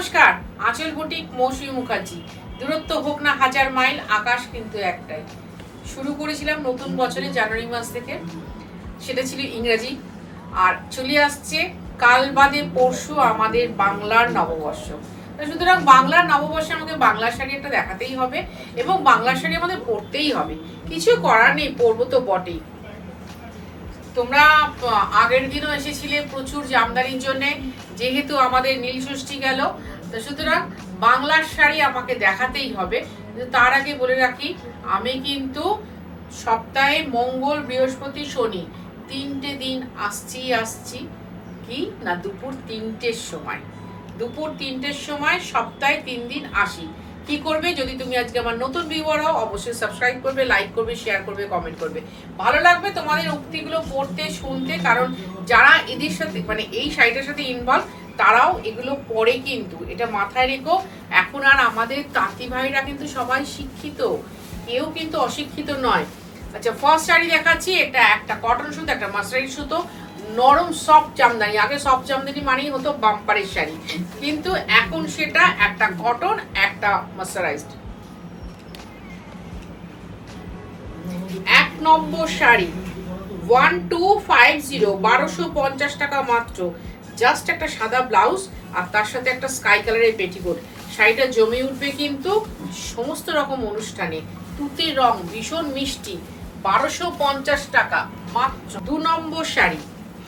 নমস্কার, আঁচল বুটিক মৌসুমী মুখার্জি। দূরত্ব হোক না হাজার মাইল, আকাশ কিন্তু একটাই। শুরু করেছিলাম নতুন বছরে জানুয়ারি মাস থেকে, সেটা ছিল ইংরেজি। আর চলে আসছে কাল বাদে পরশু আমাদের বাংলার নববর্ষ। সুতরাং বাংলার নববর্ষে আমাকে বাংলা শাড়ি একটা দেখাতেই হবে এবং বাংলা শাড়ি আমাদের পরতেই হবে। কিছু করার নেই, পরবো তো বটেই। তোমরা আগের দিনও এসেছিলে প্রচুর জামদানির জন্য, যেহেতু আমাদের নীল ষষ্ঠী গেল, তো সুতরাং বাংলার শাড়ি আমাকে দেখাতেই হবে। তার আগে বলে রাখি, আমি কিন্তু সপ্তাহে মঙ্গল, বৃহস্পতি, শনি 3টে দিন আসছি কি না দুপুর 3টের সময়। দুপুর 3টের সময় সপ্তাহে 3 দিন আসি। কি করবে, যদি তুমি আজকে আমার নতুন ভিউয়ার হও, অবশ্যই সাবস্ক্রাইব করবে, লাইক করবে, শেয়ার করবে, কমেন্ট করবে। ভালো লাগবে তোমাদের উক্তিগুলো পড়তে শুনতে, কারণ যারা এদের সাথে মানে এই শাড়িটার সাথে ইনভলভ তারাও এগুলো পড়ে। কিন্তু এটা মাথায় রেখো, এখন আর আমাদের তাঁতি ভাইরা কিন্তু সবাই শিক্ষিত, কেউ কিন্তু অশিক্ষিত নয়। আচ্ছা, ফার্স্ট শাড়ি দেখাচ্ছি। এটা একটা কটন সুতো, একটা মাসরাইজ সুতো, নরম সফট জামদানি। আগে সফট জামদানি মানেই হতো বাম্পারের শাড়ি, কিন্তু এখন সেটা একটা কটন, একটা মার্সারাইজড। 1 নম্বর শাড়ি 1250, 1250 টাকা মাত্র। জাস্ট একটা সাদা ব্লাউজ আর তার সাথে একটা স্কাই কালারের পেটিকোট। শাড়িটা জমে উঠবে কিন্তু সমস্ত রকম অনুষ্ঠানে। তুতে রং, ভীষণ মিষ্টি, 1250 টাকা মাত্র। 2 নম্বর শাড়ি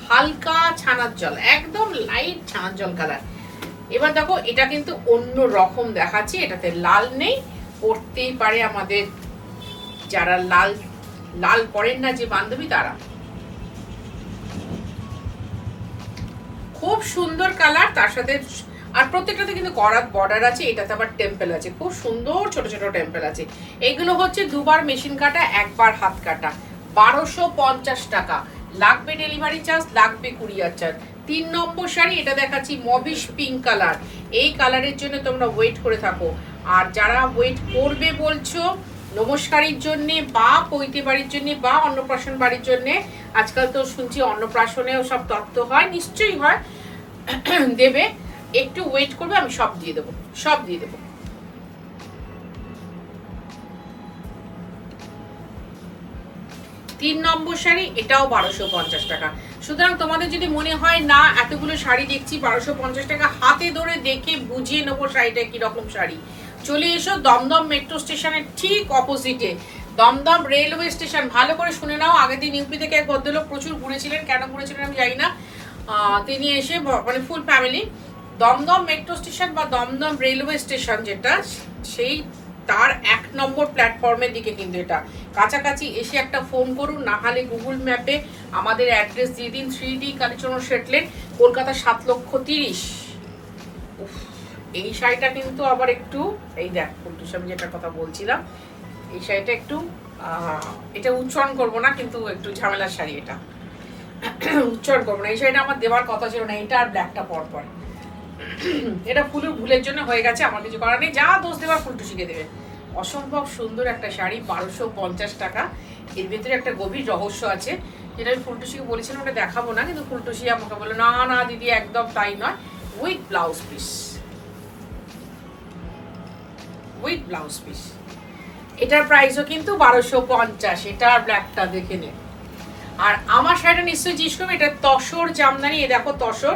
হালকা ছানার জল, একদম লাইট ছানার জল কালার। এবার দেখো, এটা কিন্তু অন্য রকম দেখাচ্ছে, এটাতে লাল নেই। পরতেই পারে আমাদের যারা লাল লাল পরেন না যে বান্ধবী, তারা। খুব সুন্দর কালার, তার সাথে আর প্রত্যেকটাতে কিন্তু করাত বর্ডার আছে। এটাতে আবার টেম্পল আছে, খুব সুন্দর ছোট ছোট টেম্পল আছে। এইগুলো হচ্ছে 2বার মেশিন কাটা, 1বার হাত কাটা। 1250 টাকা লাগবে ডেলিভারি চার্জ, লাগবে কুরিয়ার চার্জ। 3 নম্বর শাড়ি এটা দেখাচ্ছি, মবিশ পিঙ্ক কালার। এই কালারের জন্য তোমরা ওয়েট করে থাকো। আর যারা ওয়েট করবে বলছো নমস্কারের জন্য বা পৈতে বাড়ির জন্য বা অন্নপ্রাশন বাড়ির জন্য, আজকাল তো শুনছি অন্নপ্রাশনেও সব তত্ত্ব হয়, নিশ্চয়ই হয়, দেবে। একটু ওয়েট করবে, আমি সব দিয়ে দেবো, সব দিয়ে দেবো। 3 নম্বর শাড়ি, এটাও 1250 টাকা। সুতরাং তোমাদের যদি মনে হয় না এতগুলো শাড়ি দেখছি 1250 টাকা, হাতে ধরে দেখে বুঝিয়ে নেবো শাড়িটা কিরকম শাড়ি, চলে এসো দমদম মেট্রো স্টেশনের ঠিক অপোজিটে, দমদম রেলওয়ে স্টেশন। ভালো করে শুনে নাও, আগের দিন ইউপি থেকে এক ভদ্রলোক প্রচুর ঘুরেছিলেন, কেন ঘুরেছিলেন আমি জানি না, তিনি এসে মানে full family Dum Dum metro station বা দমদম রেলওয়ে স্টেশন যেটা, সেই তার 1 নম্বর প্ল্যাটফর্মের দিকে কিন্তু এটা। কাছাকাছি এসে একটা ফোন করুন, না হলে গুগল ম্যাপে আমাদের অ্যাড্রেস দিয়ে দিন। 3D কালীচরণ শেটলেন, কলকাতা 7,30,000। এই শাড়িটা কিন্তু আবার একটু, এই দেখ ফুলটুস, আমি যেটা কথা বলছিলাম, এই শাড়িটা একটু এটা উচ্চারণ করবো না, কিন্তু একটু ঝামেলার শাড়ি, এটা উচ্চারণ করবো না। এই শাড়িটা আমার দেওয়ার কথা ছিল না, এটা আর ব্ল্যাকটা পর পর। এটা ফুলুর ভুলের জন্য হয়ে গেছে, আমার কিছু করার নেই, যা দোষ দেবার ফুলটু শিখে দেবে। অসম্ভব সুন্দর একটা শাড়ি, 1250 টাকা। এর ভেতরে একটা গভীর রহস্য আছে, যেটা আমি ফুলটুসিকে বলেছিলাম ওটা দেখাবো না, কিন্তু ফুলটুসি আমাকে বলে না না দিদি একদম তাই নয়, with blouse piece, with blouse piece. এটার প্রাইসও কিন্তু 1250। এটা আর ব্ল্যাকটা দেখে নে। আর আমার শাড়িটা নিশ্চয়ই জিজ্ঞেস করবে, এটা তসর জামদানি। এ দেখো তসর,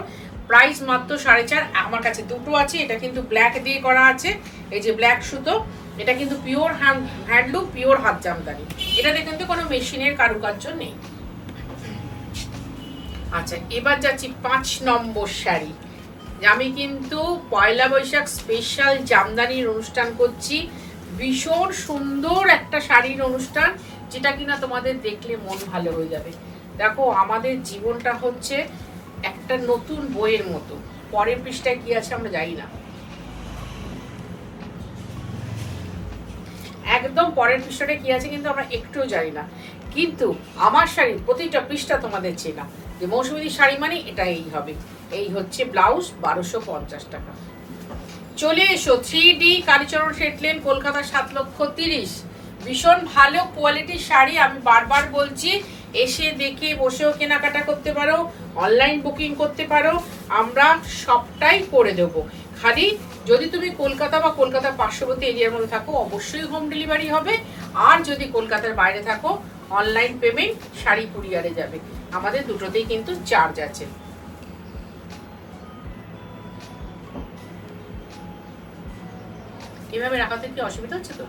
প্রাইস মাত্র 4.5। আমার কাছে দুটো আছে, এটা কিন্তু ব্ল্যাক দিয়ে করা আছে, এই যে ব্ল্যাক সুতো। এটা কিন্তু পিওর হ্যান্ডলুম, পিওর হাত জামদানি। এটাতে কিন্তু কোনো মেশিনের কারুকার্য নেই। আচ্ছা, এবার যাচ্ছি 5 নম্বর শাড়ি। আমি কিন্তু পয়লা বৈশাখ স্পেশাল জামদানির অনুষ্ঠান করছি, ভীষণ সুন্দর একটা শাড়ির অনুষ্ঠান, যেটা কিনা তোমাদের দেখলে মন ভালো হয়ে যাবে। দেখো, আমাদের জীবনটা হচ্ছে একটা নতুন বইয়ের মতো, পরের পৃষ্ঠায় কি আছে আমরা জানি না, একদম পরের পৃষ্ঠাটা কি আছে কিন্তু আমরা একটুও জানি না। কিন্তু আমার শাড়ির প্রতিটা পৃষ্ঠা তোমাদের চেনা, যে মৌসুমীর শাড়ি মানে এটা এই হবে। এই হচ্ছে ব্লাউজ, 1250 টাকা। চলে এসো 3D কালীচরণ শেটলেন, কলকাতা 7,30,000। ভীষণ ভালো কোয়ালিটির শাড়ি, আমি বারবার বলছি, এসে দেখে বসেও কেনাকাটা করতে পারো, অনলাইন বুকিং করতে পারো, আমরা সবটাই করে দেবো। খালি যদি তুমি কলকাতা বা কলকাতার পার্শ্ববর্তী এরিয়ার মধ্যে থাকো অবশ্যই হোম ডেলিভারি হবে, আর যদি কলকাতার বাইরে থাকো অনলাইন পেমেন্ট, শাড়ি কুরিয়ারে যাবে। আমাদের দুটোতেই কিন্তু চার্জ আছে। এভাবে রাখাতে কি অসুবিধা হচ্ছে তো?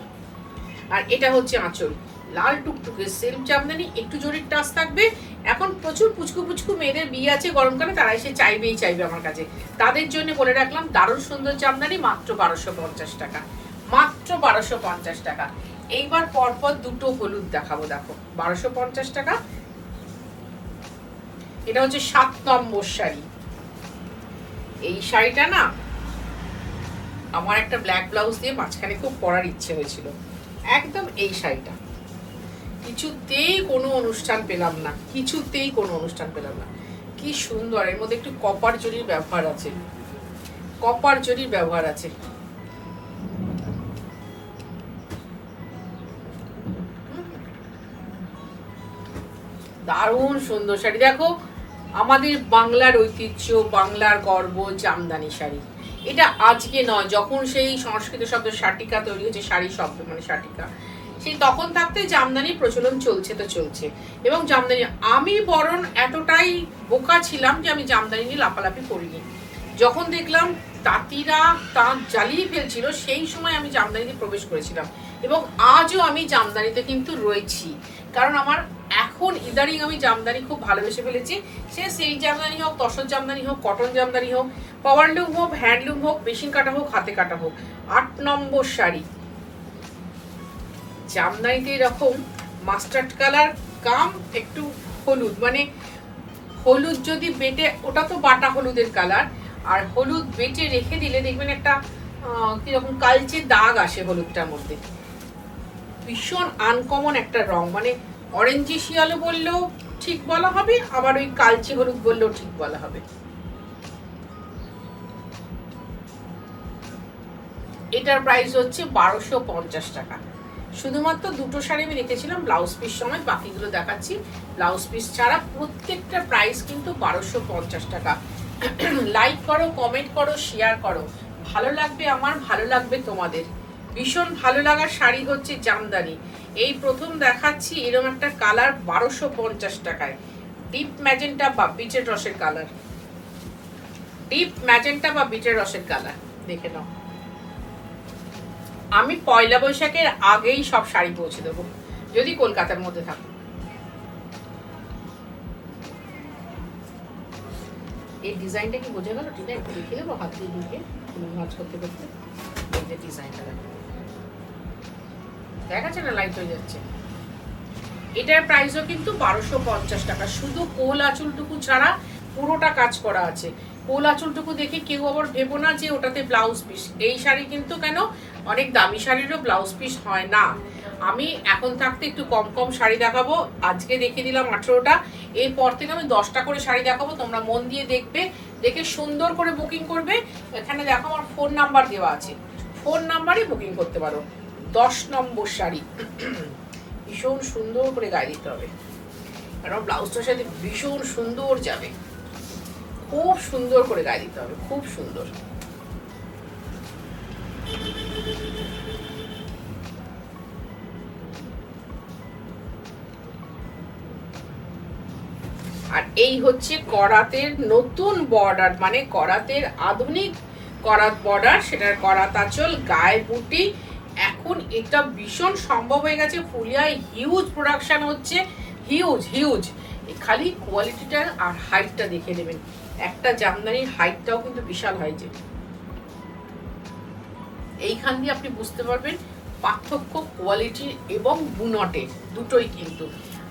আর এটা হচ্ছে আঁচল, লাল টুকটুকে সেলফ জামদানি, একটু জরির টাচ থাকবে। এখন প্রচুর পুচকু পুচকু মেয়েদের বিয়ে আছে গরমকালে, তারা এসে চাইবে আমার কাছে, তাদের জন্য বলে রাখলাম দারুণ সুন্দর জামদানি, মাত্র 1250 টাকা, মাত্র 1250 টাকা। এইবার পরপর দুটো হলুদ দেখাবো, দেখো 1250 টাকা। এটা হচ্ছে 7 নম্বর শাড়ি। এই শাড়িটা না আমার একটা ব্ল্যাক ব্লাউজ দিয়ে মাঝখানে খুব পরার ইচ্ছে হয়েছিল, একদম এই শাড়িটা। কিছুতেই কোনো অনুষ্ঠান পেলাম না, কিছুতেই কোনো অনুষ্ঠান পেলাম না। কি সুন্দর, এর মধ্যে একটু কপার জরির ব্যবহার আছে, কপার জরির ব্যবহার আছে। দারুণ সুন্দর শাড়ি। দেখো আমাদের বাংলার ঐতিহ্য, বাংলার গর্ব, জামদানি শাড়ি। এটা আজকে নয়, যখন সেই সংস্কৃত শব্দ শাটিকা তৈরি হয়েছে, শাড়ি শব্দ মানে শাটিকা, সেই তখন থাকতে জামদানির প্রচলন চলছে তো চলছে। এবং জামদানি, আমি বরং এতটাই বোকা ছিলাম যে আমি জামদানি নিয়ে লাফালাফি করিনি। যখন দেখলাম তাঁতিরা তাঁত জ্বালিয়ে ফেলছিল, সেই সময় আমি জামদানিতে প্রবেশ করেছিলাম, এবং আজও আমি জামদানিতে কিন্তু রয়েছি। কারণ আমার এখন ইদারিং আমি জামদানি খুব ভালোবেসে ফেলেছি। সে সেই জামদানি হোক, তসর জামদানি হোক, কটন জামদানি হোক, পাওয়ারলুম হোক, হ্যান্ডলুম হোক, মেশিন কাটা হোক, হাতে কাটা হোক। 8 নম্বর শাড়ি। জামদানিতে এরকম মাস্টার্ড কালার কাম একটু হলুদ, মানে হলুদ যদি বেটে, ওটা তো বাটা হলুদের কালার, আর হলুদ বেটে রেখে দিলে দেখবেন একটা কিরকম কালচে দাগ আসে হলুদটার মধ্যে। ভীষণ আনকমন একটা রং, মানে অরেঞ্জি শিয়ালো বললেও ঠিক বলা হবে, আবার ওই কালচে হলুদ বললেও ঠিক বলা হবে। এটার প্রাইস হচ্ছে 1250 টাকা। শুধুমাত্র দুটো শাড়ি আমি রেখেছিলাম ব্লাউজ পিস সময়, বাকিগুলো দেখাচ্ছি ব্লাউজ পিস ছাড়া। প্রত্যেকটা প্রাইস কিন্তু 1250 টাকা। লাইক করো, কমেন্ট করো, শেয়ার করো, ভালো লাগবে আমার, ভালো লাগবে তোমাদের। ভীষণ ভালো লাগার শাড়ি হচ্ছে জামদানি। এই প্রথম দেখাচ্ছি এরকম একটা কালার 1250 টাকায়, ডিপ ম্যাজেন্টা বা বিটের রসের কালার, ডিপ ম্যাজেন্টা বা বিটের রসের কালার। দেখে নাও, আমি পয়লা বৈশাখের আগেই সব শাড়ি পৌঁছে দেবো যদি কলকাতার মধ্যে থাকো। এই ডিজাইনটা কি বোঝা গেল? ঠিক আছে, একটু দেখে দেবো হাত দিয়ে ঢুকে ভাঁজ করতে করতে। এই যে ডিজাইনটা দেখা যাচ্ছে না, লাইট হয়ে যাচ্ছে। এটার প্রাইসও কিন্তু 1250 টাকা। শুধু কোল আঁচলটুকু ছাড়া পুরোটা কাজ করা আছে। কোল আঁচলটুকু দেখে কেউ আবার ভেবো না যে ওটাতে ব্লাউজ পিস। এই শাড়ি কিন্তু কেন, অনেক দামি শাড়িরও ব্লাউজ পিস হয় না। আমি এখন থাকতে একটু কম কম শাড়ি দেখাবো। আজকে দেখিয়ে দিলাম 18টা, এরপর থেকে আমি 10টা করে শাড়ি দেখাবো। তোমরা মন দিয়ে দেখবে, দেখে সুন্দর করে বুকিং করবে। এখানে দেখো আমার ফোন নাম্বার দেওয়া আছে, ফোন নাম্বারে বুকিং করতে পারো। 10 নম্বর শাড়ি, ভীষণ সুন্দর করে গায়ে দিতে হবে, কারণ ব্লাউজটার সাথে ভীষণ সুন্দর যাবে। খুব সুন্দর করে গায়ে দিতে হবে, খুব সুন্দর। আর এই হচ্ছে করাতের নতুন বর্ডার, মানে করাতের আধুনিক করাত বর্ডার, সেটার করাত আঁচল, গায়ে বুটি। এখন এটা ভীষণ সম্ভব হয়ে গেছে, ফুলিয়ায় হিউজ প্রোডাকশন হচ্ছে, হিউজ হিউজ। খালি কোয়ালিটিটা আর হাইটটা দেখে নেবেন, একটা জামদানির হাইটটাও কিন্তু বিশাল হয়েছে। এইখান দিয়ে আপনি বুঝতে পারবেন পার্থক্য কোয়ালিটি এবং বুনটের দুটোই। কিন্তু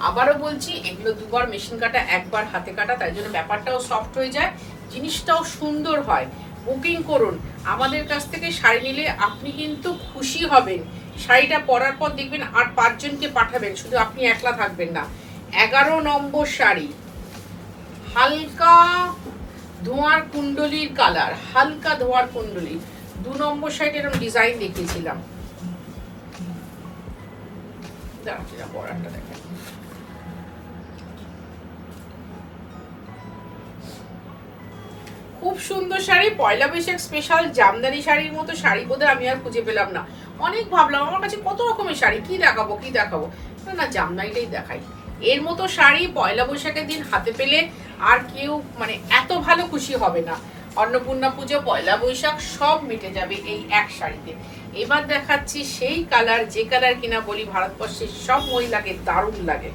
আবারও বলছি, এগুলো দুবার মেশিন কাটা, একবার হাতে কাটা, তাই জন্য ব্যাপারটাও সফট হয়ে যায়, জিনিসটাও সুন্দর হয়। বুকিং করুন আমাদের কাছ থেকে শাড়ি নিলে, আপনি কিন্তু খুশি হবেন। শাড়িটা পরার পর দেখবেন আর 5 জনকে পাঠাবেন, শুধু আপনি একলা থাকবেন না। 11 নম্বর শাড়ি, হালকা ধোঁয়ার কুণ্ডলির কালার, হালকা ধোঁয়ার কুণ্ডলি। 2 নম্বর শাড়িটা এরকম ডিজাইন দেখিয়েছিলাম, পরাটা দেখেন। খুব সুন্দর শাড়ি, পয়লা বৈশাখ স্পেশাল জামদানি শাড়ির মতো শাড়ি বোধহয় আমি আর খুঁজে পেলাম না। অনেক ভাবলাম আমার কাছে কত রকমের শাড়ি, কি দেখাবো কি দেখাবো, না জামদানিটাই দেখাই। এর মতো শাড়ি পয়লা বৈশাখের দিন হাতে পেলে আর কেউ মানে এত ভালো খুশি হবে না। অন্নপূর্ণা পুজো, পয়লা বৈশাখ সব মিটে যাবে এই এক শাড়িতে। এবার দেখাচ্ছি সেই কালার, যে কালার কিনা বলি ভারতবর্ষের সব মহিলাকে দারুণ লাগে,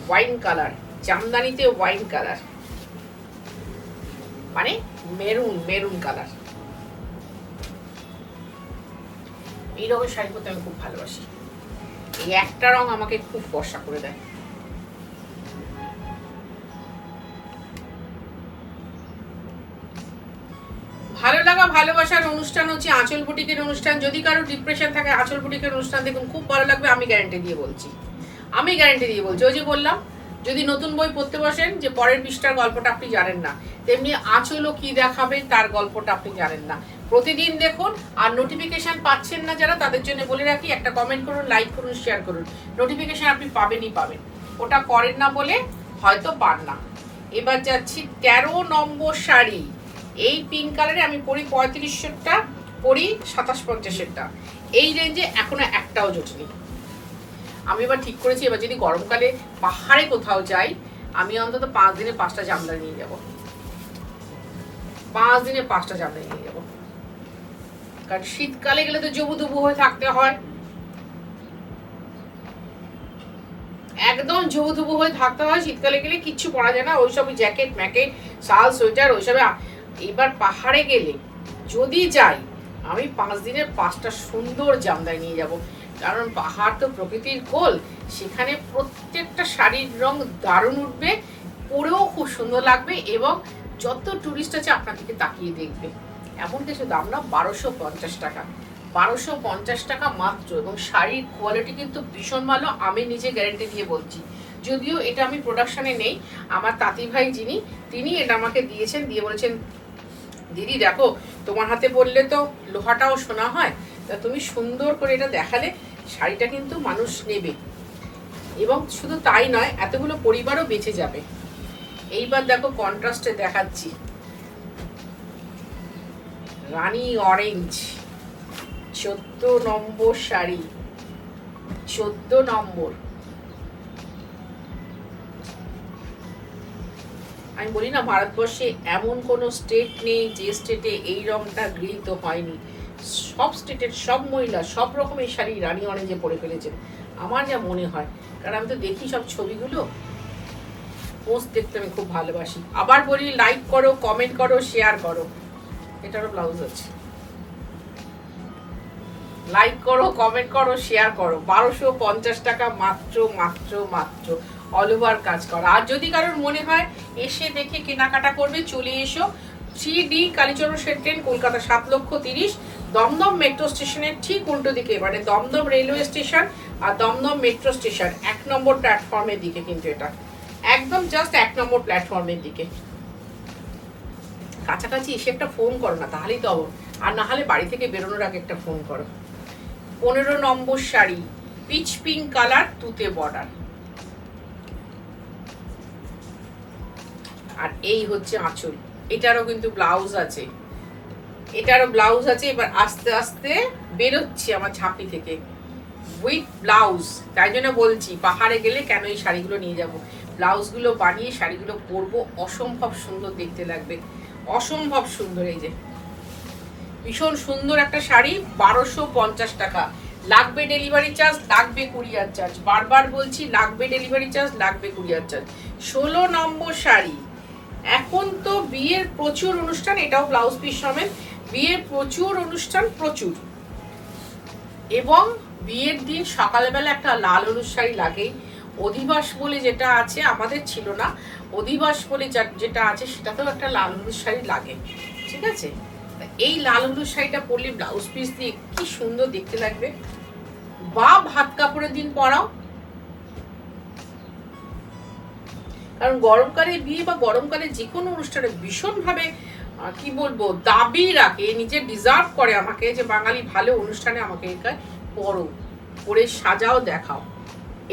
ওয়াইন কালার, জামদানিতে ওয়াইন কালার, মানে মেরুন মেরুন কালার। এই রকম শাড়ি পরতে আমি খুব ভালোবাসি। এই একটা রং আমাকে খুব ফর্সা করে দেয়। ভালো লাগা ভালোবাসার অনুষ্ঠান হচ্ছে আঁচল বুটিকের অনুষ্ঠান। যদি কারো ডিপ্রেশন থাকে আঁচল বুটিকের অনুষ্ঠান দেখুন, খুব ভালো লাগবে, আমি গ্যারান্টি দিয়ে বলছি। আমি গ্যারান্টি দিয়ে বলছি। ওই যে বললাম, যদি নতুন বই পড়তে বসেন যে পরের পৃষ্ঠার গল্পটা আপনি জানেন না, তেমনি আঁচলও কি দেখাবে তার গল্পটা আপনি জানেন না। প্রতিদিন দেখুন। আর নোটিফিকেশন পাচ্ছেন না যারা, তাদের জন্য বলে রাখি, একটা কমেন্ট করুন, লাইক করুন, শেয়ার করুন। নোটিফিকেশন আপনি পাবেনই পাবেন, ওটা করেন না বলে হয়তো পান না। এবার যাচ্ছি 13 নম্বর শাড়ি। এই পিঙ্ক কালারে আমি পরি 3500টা, পরি 2750-এরটা। এই রেঞ্জে এখনো একটাও জোটনি। আমি এবার ঠিক করেছি, এবার যদি গরমকালে পাহাড়ে কোথাও যাই, আমি অন্তত 5 দিনে 5টা জামদানি নিয়ে যাব। 5 দিনে 5টা জামদানি নিয়ে যাব, কারণ শীতকালে গেলে তো জবুদুবু হয়ে থাকতে হয়, একদম জবুদুবু হয়ে থাকতে হয়। শীতকালে গেলে কিচ্ছু পরা যায় না, ওইসব জ্যাকেট ম্যাকেট শাল সোয়েটার ওইসবে। এবার পাহাড়ে গেলে যদি যাই, আমি 5 দিনের 5টা সুন্দর জামদানি নিয়ে যাব, কারণ পাহাড় তো প্রকৃতির কোল, সেখানে প্রত্যেকটা শাড়ির রং দারুণ উঠবে, পরেও খুব সুন্দর লাগবে, এবং যত টুরিস্ট আছে আপনার দিকে তাকিয়ে দেখবে। এমন কিছু দাম না, 1250 টাকা, 1250 টাকা মাত্র। এবং শাড়ির কোয়ালিটি কিন্তু ভীষণ ভালো, আমি নিজে গ্যারেন্টি দিয়ে বলছি। যদিও এটা আমি প্রোডাকশনে নেই, আমার তাঁতি ভাই যিনি, তিনি এটা আমাকে দিয়েছেন, দিয়ে বলেছেন দিদি দেখো তোমার হাতে পরলে তো লোহাটাও সোনা হয়, তা তুমি সুন্দর করে এটা দেখালে শাড়িটা কিন্তু মানুষ নেবে, এবং শুধু তাই নয়, এতগুলো পরিবারও বেঁচে যাবে। এইবার দেখো কন্ট্রাস্টে দেখাচ্ছি রানী অরেঞ্জ, 14 নম্বর শাড়ি, 14 নম্বর। আমি বলি না, ভারতবর্ষে এমন কোনো স্টেট নেই যে স্টেটে এই রংটা গৃহীত হয়নি। সব স্টেটের সব মহিলা সব রকমের শাড়ি রানী অরেঞ্জে পরে ফেলেছেন, আমার যা মনে হয়, কারণ আমি তো দেখি সব ছবিগুলো, পোস্ট দেখতে আমি খুব ভালোবাসি। আবার বলি, লাইক করো, কমেন্ট করো, শেয়ার করো। এটারও ব্লাউজ আছে, লাইক করো, কমেন্ট করো, শেয়ার করো। 1250 টাকা মাত্র মাত্র মাত্র, অল ওভার কাজ করা। আর যদি কারোর মনে হয় এসে দেখে কেনাকাটা করবে, চলে এসো 3D কালীচরণ সেন্টেন, কলকাতা 7,30,000, দমদম মেট্রো স্টেশনের ঠিক উল্টো দিকে, মানে দমদম রেলওয়ে স্টেশন আর দমদম মেট্রো স্টেশন 1 নম্বর প্ল্যাটফর্মের দিকে, কিন্তু এটা একদম জাস্ট 1 নম্বর প্ল্যাটফর্মের দিকে। কাছাকাছি এসে একটা ফোন করো না, তাহলেই তো অবর, আর না হলে বাড়ি থেকে বেরোনোর আগে একটা ফোন করো। 15 নম্বর শাড়ি, পিচ পিঙ্ক কালার, তুতে বর্ডার, আর এই হচ্ছে আঁচল। এটারও কিন্তু ব্লাউজ আছে, এটারও ব্লাউজ আছে। এবার আস্তে আস্তে বেরোচ্ছি আমার ঝাঁপি থেকে উইথ ব্লাউজ। তাই জন্য বলছি পাহাড়ে গেলে কেন এই শাড়িগুলো নিয়ে যাব, ব্লাউজগুলো বানিয়ে শাড়িগুলো পরবো, অসম্ভব সুন্দর দেখতে লাগবে, অসম্ভব সুন্দর। এই যে ভীষণ সুন্দর একটা শাড়ি, 1250 টাকা। লাগবে ডেলিভারি চার্জ, লাগবে কুরিয়ার চার্জ, বারবার বলছি লাগবে ডেলিভারি চার্জ, লাগবে কুরিয়ার চার্জ। 16 নম্বর শাড়ি। এখন তো বিয়ের প্রচুর অনুষ্ঠান, এটাও ব্লাউজ পিস সমেত, বিয়ের প্রচুর অনুষ্ঠান, প্রচুর, এবং বিয়ের দিন সকালবেলা একটা লাল হলুদ শাড়ি লাগেই। অধিবাস বলে যেটা আছে, আমাদের ছিল না, অধিবাস বলে যেটা আছে সেটাতেও একটা লাল হলুদ শাড়ি লাগে, ঠিক আছে। এই লাল হলুদ শাড়িটা পরলে ব্লাউজ পিস দিয়ে কি সুন্দর দেখতে লাগবে, বা ভাত কাপড়ের দিন পরাও, কারণ গরমকালে বিয়ে বা গরমকালে যে কোনো অনুষ্ঠানে ভীষণভাবে কি বলবো দাবি রাখে, নিজে ডিজার্ভ করে আমাকে, যে বাঙালি ভালো অনুষ্ঠানে আমাকে এটা পরো, পরে সাজাও, দেখাও।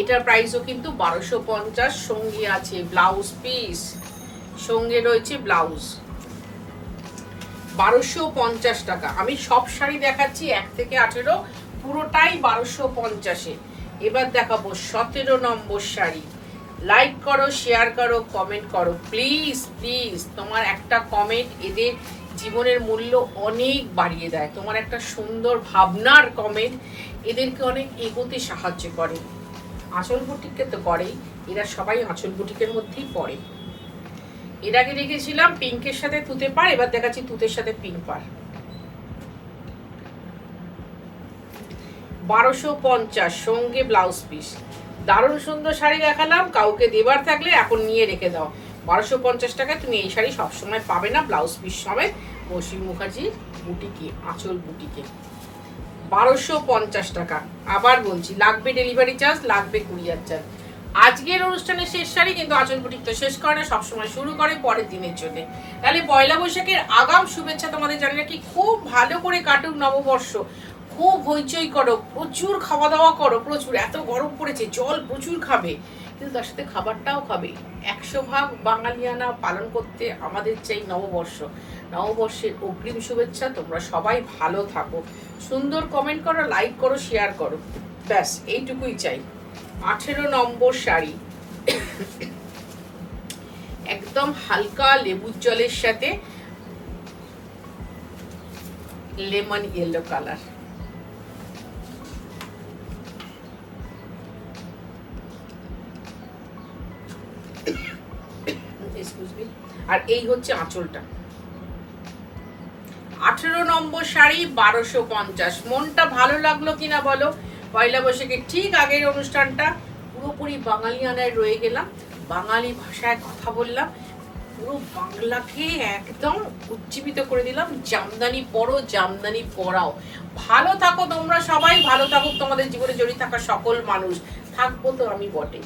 এটার প্রাইসও কিন্তু 1250, সঙ্গে আছে ব্লাউজ পিস, সঙ্গে রয়েছে ব্লাউজ। 1250 টাকা। আমি সব শাড়ি দেখাচ্ছি 1 থেকে 18, পুরোটাই 1250-এ। এবার দেখাবো 17 নম্বর শাড়ি। লাইক করো, শেয়ার করো, কমেন্ট করো, প্লিজ প্লিজ। তোমার একটা কমেন্ট এদের জীবনের মূল্য অনেক বাড়িয়ে দেয়। তোমার একটা সুন্দর ভাবনার কমেন্ট এদেরকে অনেক এগোতে সাহায্য করে। আঁচল বুটিককে তো করেই, এরা সবাই আঁচল বুটিকের মধ্যেই পড়ে। এর আগে রেখেছিলাম পিঙ্কের সাথে তুতে পাড়, এবার দেখাচ্ছি তুতের সাথে পিঙ্ক পাড়। 1250 সঙ্গে ব্লাউজ পিস। দারুণ সুন্দর শাড়ি দেখালাম, কাউকে দেবার থাকলে এখন নিয়ে রেখে দাও। 1250 টাকায় তুমি এই শাড়ি সবসময় পাবে না, ব্লাউজ পিস সমেত মৌসুমী মুখার্জির বুটিকে, আঁচল বুটিকে। 1250 টাকা। আবার বলছি, লাগবে ডেলিভারি চার্জ, লাগবে কুরিয়ার চার্জ। আজকের অনুষ্ঠানের শেষ শাড়ি, কিন্তু আঁচল বুটিক তো শেষ করে না, সবসময় শুরু করে পরের দিনের জন্য। তাহলে পয়লা বৈশাখের আগাম শুভেচ্ছা তোমাদের জানি রাখি। খুব ভালো করে কাটুক নববর্ষ, খুব হইচই করো, প্রচুর খাওয়া দাওয়া করো, প্রচুর। এত গরম পড়েছে, জল প্রচুর খাবে, কিন্তু তার সাথে খাবারটাও খাবে। 100 ভাগ বাঙালিয়ানা পালন করতে আমাদের চাই নববর্ষ। নববর্ষের অগ্রিম শুভেচ্ছা। তোমরা সবাই ভালো থাকো, সুন্দর কমেন্ট করো, লাইক করো, শেয়ার করো, ব্যাস এইটুকুই চাই। 18 নম্বর শাড়ি, একদম হালকা লেবুর জলের সাথে লেমন ইয়েলো কালার। আর এই হচ্ছে আঁচলটা। 18 নম্বর শাড়ি 1250। মনটা ভালো লাগলো কিনা বলো? পয়লা বৈশাখের ঠিক আগের অনুষ্ঠানটা পুরোপুরি বাঙালিয়ানায় রয়ে গেলাম, বাঙালি ভাষায় কথা বললাম, পুরো বাংলাকে একদম উজ্জীবিত করে দিলাম। জামদানি পরো, জামদানি পরাও। ভালো থাকো তোমরা সবাই, ভালো থাকুক তোমাদের জীবনে জড়িয়ে থাকা সকল মানুষ। থাকবো তো আমি বটে।